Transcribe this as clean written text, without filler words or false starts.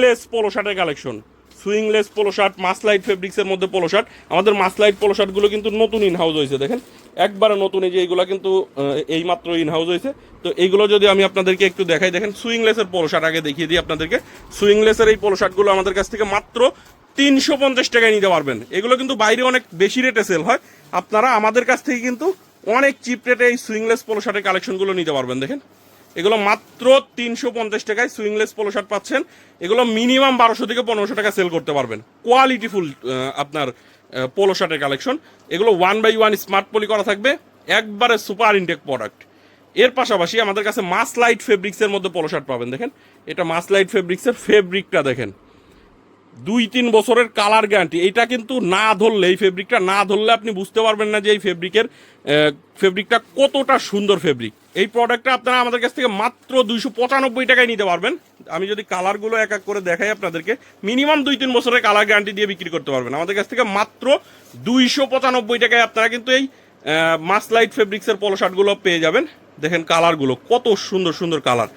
সুইংলেস polo শার্টের collection, সুইংলেস polo shirt, মাসলাইট ফেব্রিক্সের মধ্যে পোলো শার্ট। আমাদের মাসলাইট পোলো শার্টগুলো কিন্তু নতুন ইনহাউস হয়েছে, দেখেন একবারে নতুন। এই যে এইগুলো কিন্তু এইমাত্র ইনহাউস হয়েছে। তো এইগুলো যদি আমি আপনাদেরকে একটু দেখাই, দেখেন সুইংলেসের পোলো শার্ট আগে দেখিয়ে দিই আপনাদেরকে। সুইংলেসের এই পোলো শার্টগুলো আমাদের কাছ থেকে মাত্র 350 টাকায় নিতে পারবেন। এগুলো কিন্তু বাইরে অনেক বেশি রেটে সেল হয়, আপনারা আমাদের কাছ থেকে কিন্তু অনেক চিপ রেটে এই সুইংলেস পোলো শার্টের কালেকশনগুলো নিতে পারবেন। দেখেন এগুলো মাত্র 350 টাকায় সুইংলেস পোলো শার্ট পাচ্ছেন। এগুলো মিনিমাম 1200 থেকে 1500 টাকা সেল করতে পারবেন। কোয়ালিটিফুল আপনার পোলো শার্টের কালেকশন। এগুলো 1/1 স্মার্ট পলি করা থাকবে, একবারে সুপার ইনটেক প্রোডাক্ট। এর পাশাপাশি আমাদের কাছে মাসলাইট ফেব্রিক্সের মধ্যে পোলো শার্ট পাবেন। দেখেন এটা মাসলাইট ফেব্রিক্সের ফেব্রিকটা দেখেন, 2-3 বছরের কালার গ্যারান্টি। এইটা কিন্তু না ধরলে, এই ফেব্রিকটা না ধরলে আপনি বুঝতে পারবেন না যে এই ফেব্রিকটা কতটা সুন্দর ফেব্রিক। এই প্রোডাক্টটা আপনারা আমাদের কাছ থেকে মাত্র 295 টাকায় নিতে পারবেন। আমি যদি কালারগুলো এক এক করে দেখাই আপনাদেরকে, মিনিমাম 2-3 বছরের কালার গ্যারান্টি দিয়ে বিক্রি করতে পারবেন আমাদের কাছ থেকে মাত্র 295 টাকায়। আপনারা কিন্তু এই মাসলাইট ফেব্রিক্সের পোলো শার্টগুলো পেয়ে যাবেন। দেখেন কালারগুলো কত সুন্দর সুন্দর কালার।